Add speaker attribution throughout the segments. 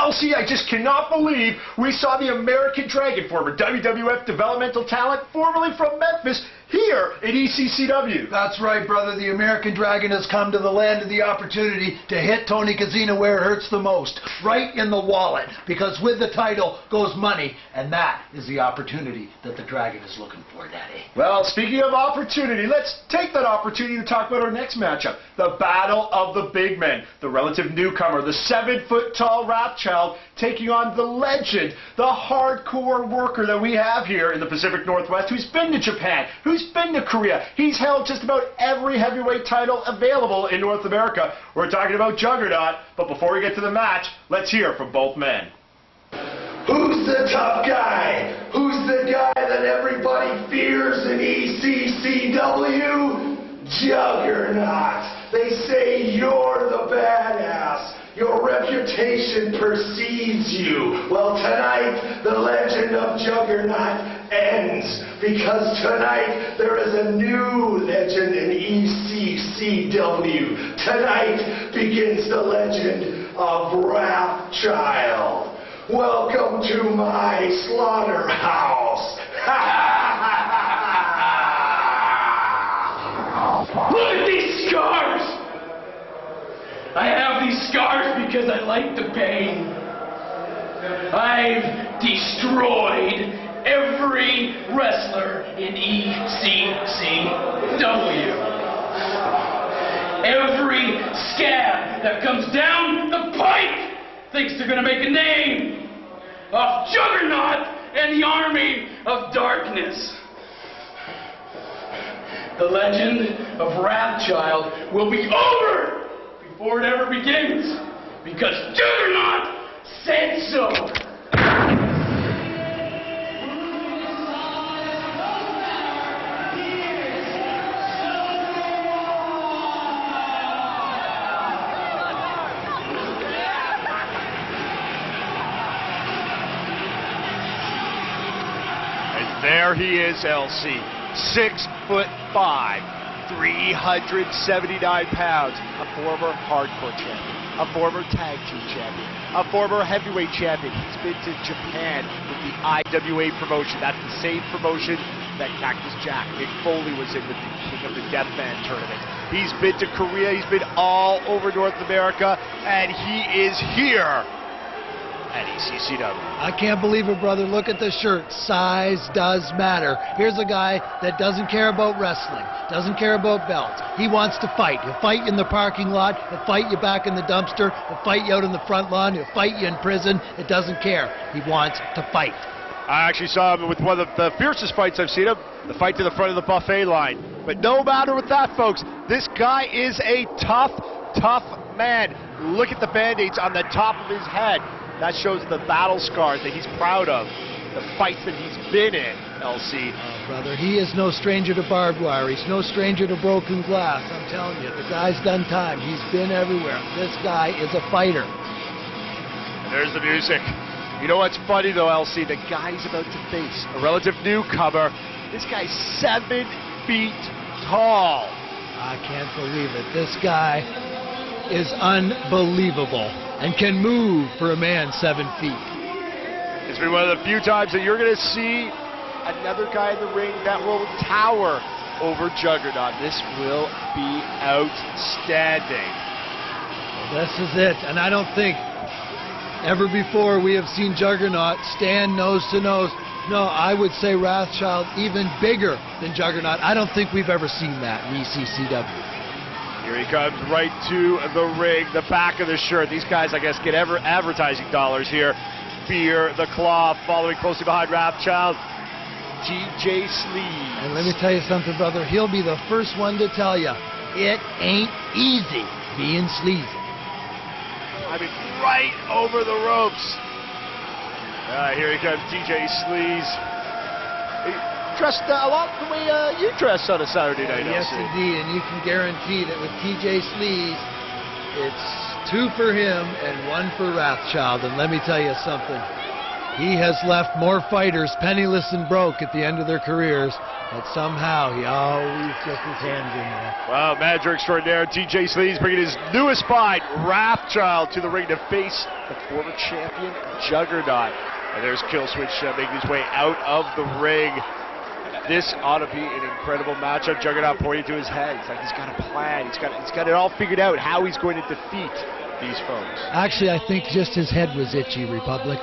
Speaker 1: LC, I just cannot believe we saw the American Dragon, former WWF developmental talent, formerly from Memphis, here at ECCW.
Speaker 2: That's right, brother. The American Dragon has come to the land of the opportunity to hit Tony Kozina where it hurts the most, right in the wallet. Because with the title goes money, and that is the opportunity that the Dragon is looking for, Daddy.
Speaker 1: Well, speaking of opportunity, let's take that opportunity to talk about our next matchup, the Battle of the Big Men. The relative newcomer, the 7-foot-tall Wrathchild, taking on the legend, the hardcore worker that we have here in the Pacific Northwest, who's been to Japan, who's been to Korea. He's held just about every heavyweight title available in North America. We're talking about Juggernaut, but before we get to the match, let's hear from both men.
Speaker 3: Who's the tough guy? Who's the guy that everybody fears in ECCW? Juggernaut. They say you're the badass. Your reputation precedes you. Well, tonight, the legend of Juggernaut ends, because tonight there is a new legend in ECCW. Tonight begins the legend of Wrathchild. Welcome to my slaughterhouse.
Speaker 4: Look at these scars! I have these scars because I like the pain. I've destroyed every wrestler in ECCW. Every scab that comes down the pike thinks they're going to make a name of Juggernaut and the Army of Darkness. The legend of Wrathchild will be over before it ever begins, because Juggernaut said so.
Speaker 1: And there he is, LC. 6'5", 379 pounds, a former hardcore champion, a former tag team champion, a former heavyweight champion. He's been to Japan with the IWA promotion. That's the same promotion that Cactus Jack, Mick Foley, was in with the King of the Deathman tournament. He's been to Korea, he's been all over North America, and he is here at ECCW.
Speaker 2: I can't believe it, brother. Look at the shirt. Size does matter. Here's a guy that doesn't care about wrestling, doesn't care about belts. He wants to fight. He'll fight in the parking lot. He'll fight you back in the dumpster. He'll fight you out in the front lawn. He'll fight you in prison. It doesn't care. He wants to fight.
Speaker 1: I actually saw him with one of the fiercest fights I've seen him, the fight to the front of the buffet line. But no matter with that, folks, this guy is a tough, tough man. Look at the band-aids on the top of his head. That shows the battle scars that he's proud of, the fights that he's been in, LC.
Speaker 2: Oh, brother, he is no stranger to barbed wire. He's no stranger to broken glass. I'm telling you, the guy's done time. He's been everywhere. This guy is a fighter.
Speaker 1: And there's the music. You know what's funny, though, LC? The guy he's about to face, a relative newcomer, this guy's 7 feet tall.
Speaker 2: I can't believe it. This guy is unbelievable and can move for a man 7 feet.
Speaker 1: It's been one of the few times that you're going to see another guy in the ring that will tower over Juggernaut. This will be outstanding.
Speaker 2: This is it, and I don't think ever before we have seen Juggernaut stand nose to nose. No, I would say Wrathchild even bigger than Juggernaut. I don't think we've ever seen that in ECCW.
Speaker 1: Here he comes right to the ring, the back of the shirt. These guys, I guess, get advertising dollars here. Fear the Claw, following closely behind Wrathchild, TJ Sleeves.
Speaker 2: And let me tell you something, brother. He'll be the first one to tell you, it ain't easy being sleazy.
Speaker 1: I mean, right over the ropes. Here he comes, TJ Sleeves. Dressed a lot the way you dress on a Saturday night.
Speaker 2: Yes, indeed, and you can guarantee that with TJ Sleeves, it's 2 for him and 1 for Wrathchild. And let me tell you something, He has left more fighters penniless and broke at the end of their careers, but somehow he always gets his hands in there.
Speaker 1: Well, manager extraordinaire TJ Slee's bringing his newest fight, Wrathchild, to the ring to face the former champion Juggernaut. And there's Killswitch making his way out of the ring. This ought to be an incredible matchup. Juggernaut pointing to his head. It's like he's got a plan. He's got it all figured out how he's going to defeat these foes.
Speaker 2: Actually, I think just his head was itchy, Republic.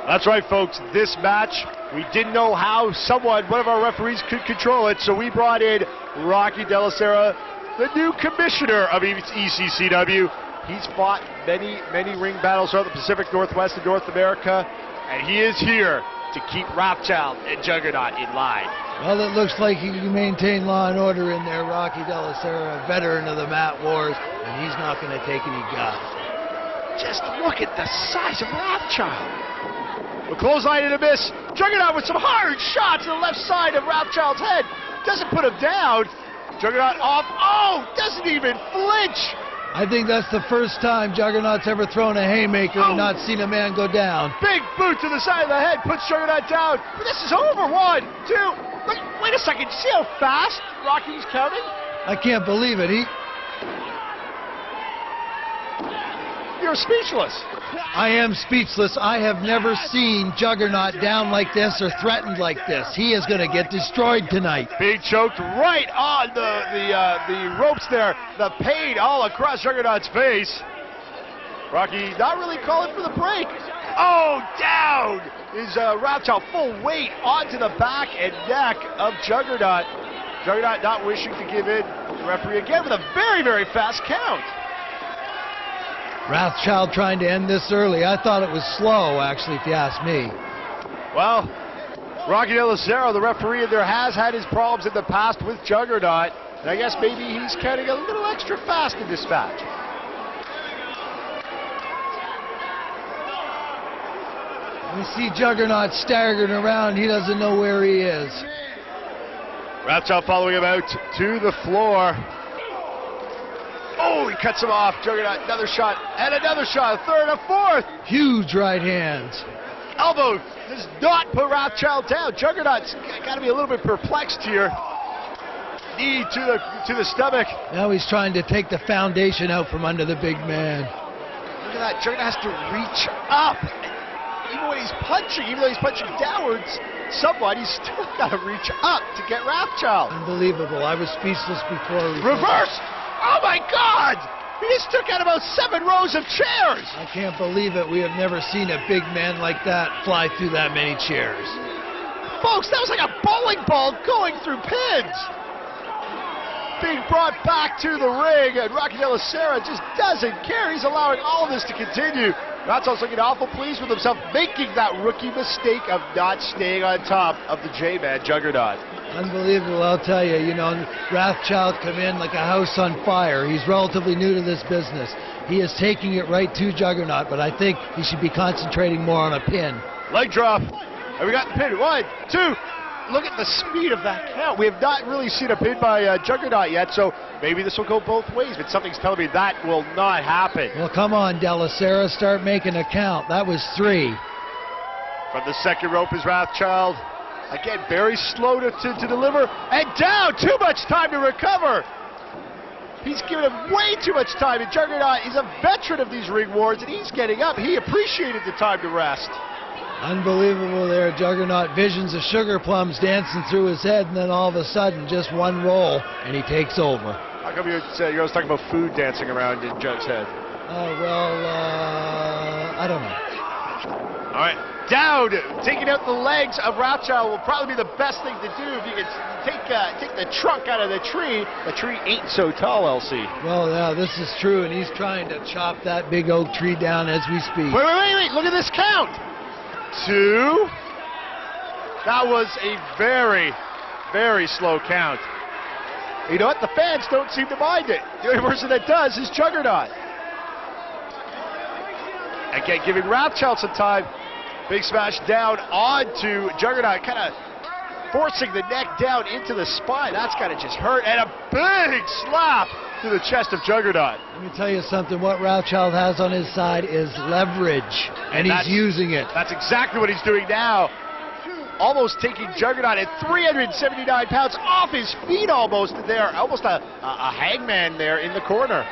Speaker 1: That's right, folks. This match, we didn't know how one of our referees could control it, so we brought in Rocky De La Sera, the new commissioner of ECCW. He's fought many, many ring battles throughout the Pacific Northwest and North America, and he is here to keep Wrathchild and Juggernaut in line.
Speaker 2: Well, it looks like he can maintain law and order in there. Rocky De La Sera, a veteran of the mat wars, and he's not going to take any guff.
Speaker 1: Just look at the size of Wrathchild. A clothesline and a miss. Juggernaut with some hard shots to the left side of Wrathchild's head. Doesn't put him down. Juggernaut off. Oh, doesn't even flinch.
Speaker 2: I think that's the first time Juggernaut's ever thrown a haymaker and not seen a man go down.
Speaker 1: Big boot to the side of the head puts Juggernaut down. But this is over. 1, 2. Look, wait a second. See how fast Rocky's counting?
Speaker 2: I can't believe it.
Speaker 1: You're speechless.
Speaker 2: I am speechless. I have never seen Juggernaut down like this or threatened like this. He is going to get destroyed tonight.
Speaker 1: Being choked right on the ropes there. The pain all across Juggernaut's face. Rocky not really calling for the break. Oh, down is Wrathchild, full weight onto the back and neck of Juggernaut. Juggernaut not wishing to give in. The referee again with a very, very fast count.
Speaker 2: Wrathchild trying to end this early. I thought it was slow, actually, if you ask me.
Speaker 1: Well, Rocky De La Sera, the referee in there, has had his problems in the past with Juggernaut. And I guess maybe he's counting a little extra fast in this match.
Speaker 2: We see Juggernaut staggering around. He doesn't know where he is.
Speaker 1: Wrathchild following him out to the floor. Oh, he cuts him off. Juggernaut, another shot, and another shot, a third, a fourth.
Speaker 2: Huge right hands.
Speaker 1: Elbow does not put Wrathchild down. Juggernaut's got to be a little bit perplexed here. Knee to the stomach.
Speaker 2: Now he's trying to take the foundation out from under the big man.
Speaker 1: Look at that. Juggernaut has to reach up. Even when he's punching, even though he's punching downwards, somebody's still got to reach up to get Wrathchild.
Speaker 2: Unbelievable. I was speechless before.
Speaker 1: Reverse. Oh my God! He just took out about 7 rows of chairs!
Speaker 2: I can't believe it. We have never seen a big man like that fly through that many chairs.
Speaker 1: Folks, that was like a bowling ball going through pins! Being brought back to the ring, and Rocky De La Sera just doesn't care. He's allowing all of this to continue. Wrathchild's looking awful pleased with himself, making that rookie mistake of not staying on top of the J-Man Juggernaut.
Speaker 2: Unbelievable, I'll tell you. You know, Wrathchild come in like a house on fire. He's relatively new to this business. He is taking it right to Juggernaut, but I think he should be concentrating more on a pin.
Speaker 1: Leg drop. And we got the pin. 1, 2. Look at the speed of that count. We have not really seen a pin by Juggernaut yet, so maybe this will go both ways, but something's telling me that will not happen.
Speaker 2: Well, come on, De La Sera, start making a count. That was 3.
Speaker 1: From the second rope is Wrathchild. Again, very slow to deliver. And down! Too much time to recover! He's giving him way too much time, and Juggernaut is a veteran of these ring wars, and he's getting up. He appreciated the time to rest.
Speaker 2: Unbelievable there. Juggernaut visions of sugar plums dancing through his head, and then all of a sudden, just one roll, and he takes over.
Speaker 1: How come you're always talking about food dancing around in Jug's head?
Speaker 2: I don't know.
Speaker 1: All right. Down, taking out the legs of Wrathchild will probably be the best thing to do if you can take the trunk out of the tree. The tree ain't so tall, LC.
Speaker 2: Well, yeah, this is true, and he's trying to chop that big oak tree down as we speak.
Speaker 1: Wait, look at this count. 2. That was a very, very slow count. You know what? The fans don't seem to mind it. The only person that does is Juggernaut. Again, giving Wrathchild some time. Big smash down onto Juggernaut, kind of forcing the neck down into the spine. That's got to just hurt. And a big slap to the chest of Juggernaut.
Speaker 2: Let me tell you something. What Wrathchild has on his side is leverage, and he's using it.
Speaker 1: That's exactly what he's doing now. Almost taking Juggernaut at 379 pounds off his feet almost there. Almost a hangman there in the corner.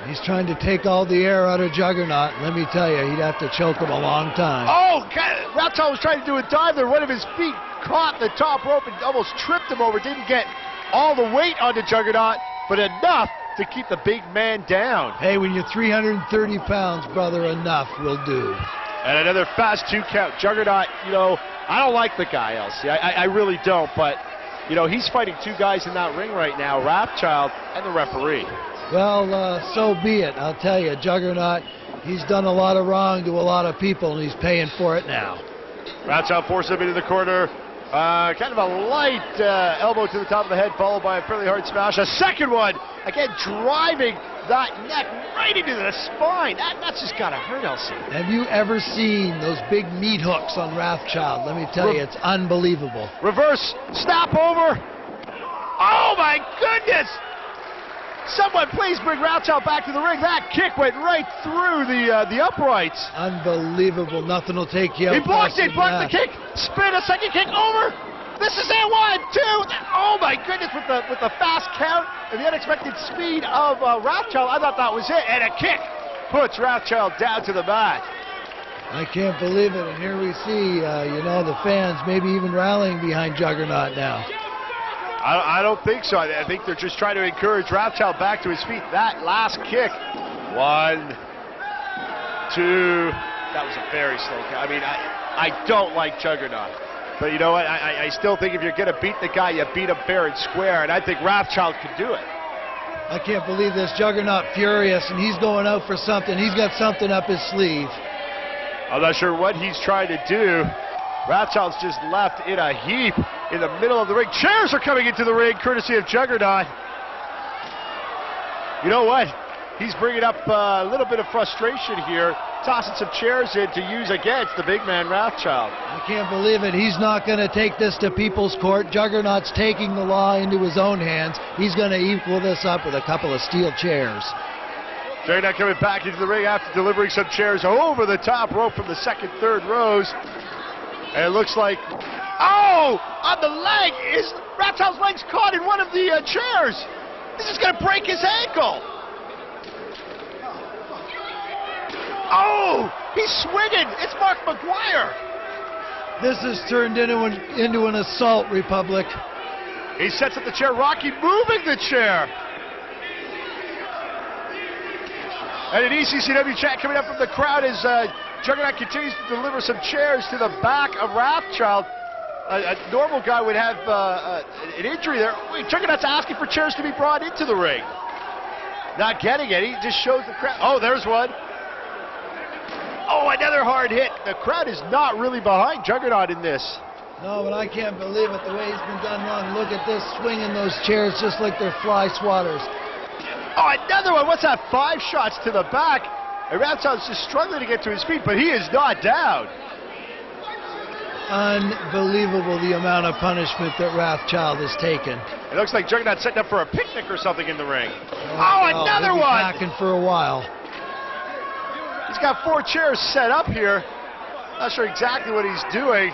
Speaker 2: He's trying to take all the air out of Juggernaut. Let me tell you, he'd have to choke him a long time.
Speaker 1: Oh, Wrathchild was trying to do a dive there. One of his feet caught the top rope and almost tripped him over. Didn't get all the weight onto Juggernaut, but enough to keep the big man down.
Speaker 2: Hey, when you're 330 pounds, brother, enough will do.
Speaker 1: And another fast 2 count. Juggernaut, you know, I don't like the guy, Elsie. I really don't, but, you know, he's fighting 2 guys in that ring right now, Wrathchild and the referee.
Speaker 2: Well, so be it. I'll tell you, Juggernaut, he's done a lot of wrong to a lot of people, and he's paying for it now.
Speaker 1: Wrathchild forces him into the corner. Kind of a light elbow to the top of the head, followed by a fairly hard smash. A second one, again, driving that neck right into the spine. That's just got to hurt, Elsie.
Speaker 2: Have you ever seen those big meat hooks on Wrathchild? Let me tell you, it's unbelievable.
Speaker 1: Reverse, snap over. Oh, my goodness! Someone please bring Wrathchild back to the ring. That kick went right through the uprights.
Speaker 2: Unbelievable. Nothing will take you out.
Speaker 1: He blocked it, blocked the kick. Spin, a second kick over. This is it, 1, 2. Oh my goodness, with the fast count and the unexpected speed of Wrathchild, I thought that was it. And a kick puts Wrathchild down to the mat.
Speaker 2: I can't believe it. And here we see, you know, the fans maybe even rallying behind Juggernaut now.
Speaker 1: I don't think so. I think they're just trying to encourage Wrathchild back to his feet. That last kick. 1, 2. That was a very slow count. I mean, I don't like Juggernaut. But you know what? I still think if you're going to beat the guy, you beat him fair and square. And I think Wrathchild can do it.
Speaker 2: I can't believe this. Juggernaut furious, and he's going out for something. He's got something up his sleeve.
Speaker 1: I'm not sure what he's trying to do. Wrathchild's just left in a heap in the middle of the ring. Chairs are coming into the ring, courtesy of Juggernaut. You know what? He's bringing up a little bit of frustration here, tossing some chairs in to use against the big man, Wrathchild.
Speaker 2: I can't believe it. He's not going to take this to people's court. Juggernaut's taking the law into his own hands. He's going to equal this up with a couple of steel chairs.
Speaker 1: Juggernaut coming back into the ring after delivering some chairs over the top rope from the second, third rows. And it looks like, oh, on the leg, Wrathchild's leg's caught in one of the chairs. This is going to break his ankle. Oh, he's swinging. It's Mark McGuire.
Speaker 2: This has turned into an assault, Republic.
Speaker 1: He sets up the chair. Rocky moving the chair. And an ECCW chat coming up from the crowd as Juggernaut continues to deliver some chairs to the back of Wrathchild. A normal guy would have an injury there. Wait, Juggernaut's asking for chairs to be brought into the ring. Not getting it. He just shows the crowd. Oh, there's one. Oh, another hard hit. The crowd is not really behind Juggernaut in this.
Speaker 2: No, but I can't believe it, the way he's been done wrong. Look at this, swinging those chairs just like they're fly swatters.
Speaker 1: Oh, another one. What's that? 5 shots to the back. And Wrathchild's just struggling to get to his feet, but he is not down.
Speaker 2: Unbelievable the amount of punishment that Wrathchild has taken.
Speaker 1: It looks like Juggernaut's setting up for a picnic or something in the ring. Oh, another one!
Speaker 2: Packing for a while.
Speaker 1: He's got 4 chairs set up here. Not sure exactly what he's doing.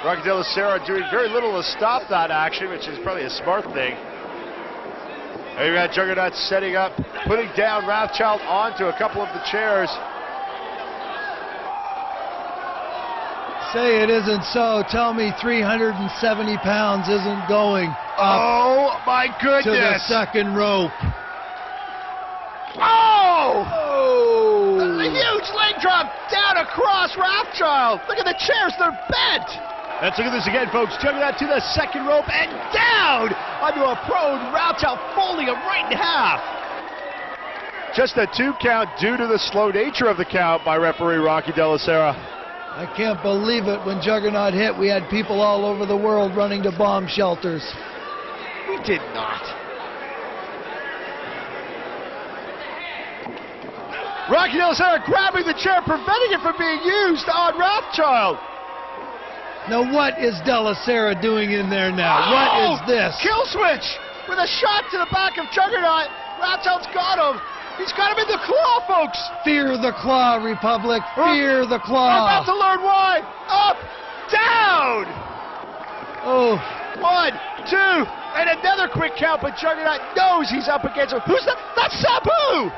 Speaker 1: Rocky De La Sera doing very little to stop that action, which is probably a smart thing. And you got Juggernaut setting up, putting down Wrathchild onto a couple of the chairs.
Speaker 2: Say it isn't so. Tell me 370 pounds isn't going up.
Speaker 1: Oh my goodness!
Speaker 2: To the second rope.
Speaker 1: Oh!
Speaker 2: Oh!
Speaker 1: A huge leg drop down across Wrathchild. Look at the chairs, they're bent. Let's look at this again, folks. Juggernaut to the second rope and down onto a prone. Wrathchild folding him right in half. Just a 2 count due to the slow nature of the count by referee Rocky De La Sera.
Speaker 2: I can't believe it. When Juggernaut hit, we had people all over the world running to bomb shelters.
Speaker 1: We did not. Rocky De La Sera grabbing the chair, preventing it from being used on Wrathchild.
Speaker 2: Now what is De La Sera doing in there now? What is this?
Speaker 1: Kill switch with a shot to the back of Juggernaut. Wrathchild's got him. He's got him in the claw, folks.
Speaker 2: Fear the claw, Republic. Fear the
Speaker 1: We're
Speaker 2: claw.
Speaker 1: about to learn why. Up, down.
Speaker 2: Oh,
Speaker 1: 1, 2, and another quick count, but Juggernaut knows he's up against him. Who's that? That's Sabu.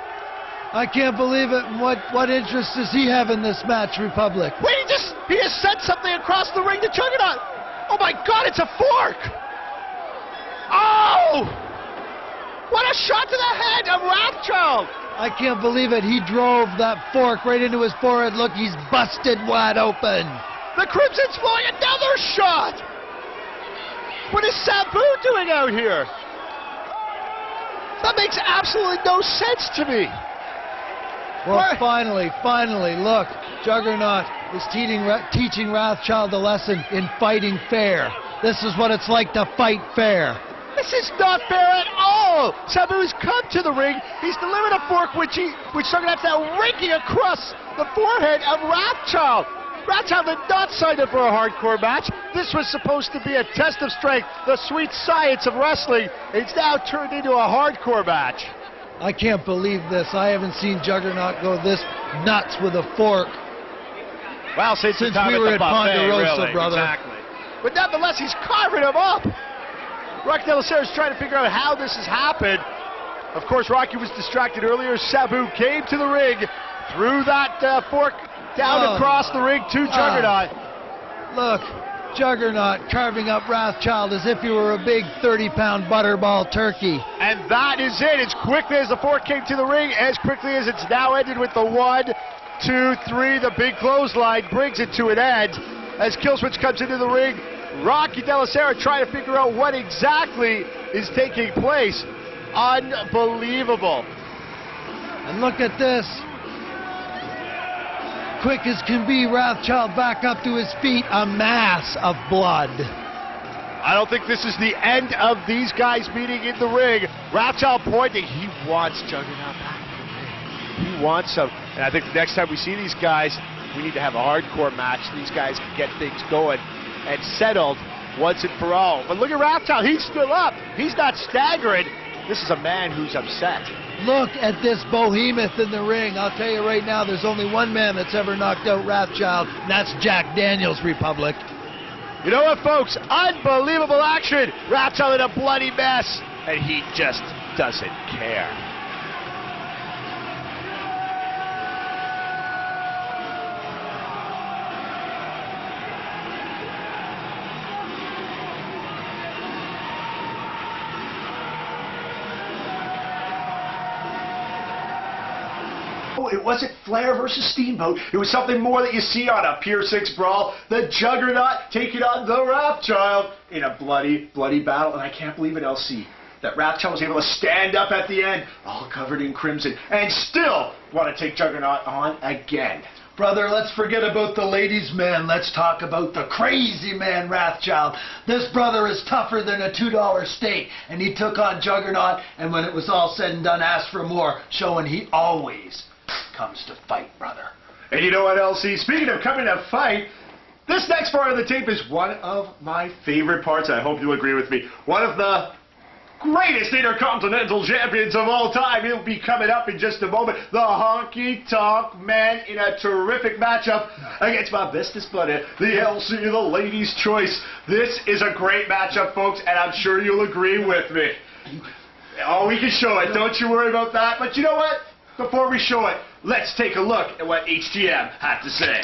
Speaker 2: I can't believe it. What interest does he have in this match, Republic?
Speaker 1: Wait, he has sent something across the ring to Juggernaut. Oh my God, it's a fork. Oh! What a shot to the head of Wrathchild.
Speaker 2: I can't believe it. He drove that fork right into his forehead. Look, he's busted wide open.
Speaker 1: The Crimson's blowing another shot. What is Sabu doing out here? That makes absolutely no sense to me.
Speaker 2: Well,
Speaker 1: What?
Speaker 2: finally, look. Juggernaut is teaching Wrathchild a lesson in fighting fair. This is what it's like to fight fair.
Speaker 1: This is not fair at all. Sabu's come to the ring. He's delivered a fork which Juggernaut's now raking across the forehead of Wrathchild. Wrathchild did not sign up for a hardcore match. This was supposed to be a test of strength, the sweet science of wrestling. It's now turned into a hardcore match.
Speaker 2: I can't believe this. I haven't seen Juggernaut go this nuts with a fork
Speaker 1: Well, since
Speaker 2: we were at Ponderosa, brother.
Speaker 1: Exactly. But nonetheless, he's carving him up. Rocky De La Sera is trying to figure out how this has happened. Of course, Rocky was distracted earlier. Sabu came to the ring, threw that fork down across the ring to Juggernaut.
Speaker 2: Look, Juggernaut carving up Wrathchild as if he were a big 30-pound butterball turkey.
Speaker 1: And that is it. As quickly as the fork came to the ring, as quickly as it's now ended with the 1, 2, 3, the big clothesline brings it to an end. As Killswitch comes into the ring, Rocky De La Sera trying to figure out what exactly is taking place. Unbelievable.
Speaker 2: And look at this. Quick as can be, Wrathchild back up to his feet, a mass of blood.
Speaker 1: I don't think this is the end of these guys meeting in the ring. Wrathchild pointing, he wants Juggernaut back in the ring. He wants him. And I think the next time we see these guys, we need to have a hardcore match. These guys can get things going and settled once and for all. But look at Wrathchild, he's still up. He's not staggering. This is a man who's upset.
Speaker 2: Look at this behemoth in the ring. I'll tell you right now, there's only one man that's ever knocked out Wrathchild, and that's Jack Daniels, Republic.
Speaker 1: You know what, folks? Unbelievable action. Wrathchild in a bloody mess, and he just doesn't care.
Speaker 3: It wasn't Flair versus Steamboat. It was something more that you see on a Pier 6 brawl. The Juggernaut taking on the Wrathchild in a bloody, bloody battle. And I can't believe it, LC, that Wrathchild was able to stand up at the end, all covered in crimson, and still want to take Juggernaut on again.
Speaker 2: Brother, let's forget about the ladies' man. Let's talk about the crazy man, Wrathchild. This brother is tougher than a $2 steak, and he took on Juggernaut, and when it was all said and done, asked for more, showing he always comes to fight, brother.
Speaker 3: And you know what, LC? Speaking of coming to fight, this next part of the tape is one of my favorite parts. I hope you'll agree with me. One of the greatest Intercontinental Champions of all time. He'll be coming up in just a moment. The Honky Tonk Man in a terrific matchup against my bestest buddy, the LC, the Ladies' Choice. This is a great matchup, folks, and I'm sure you'll agree with me. Oh, we can show it. Don't you worry about that. But you know what? Before we show it, let's take a look at what HTM had to say.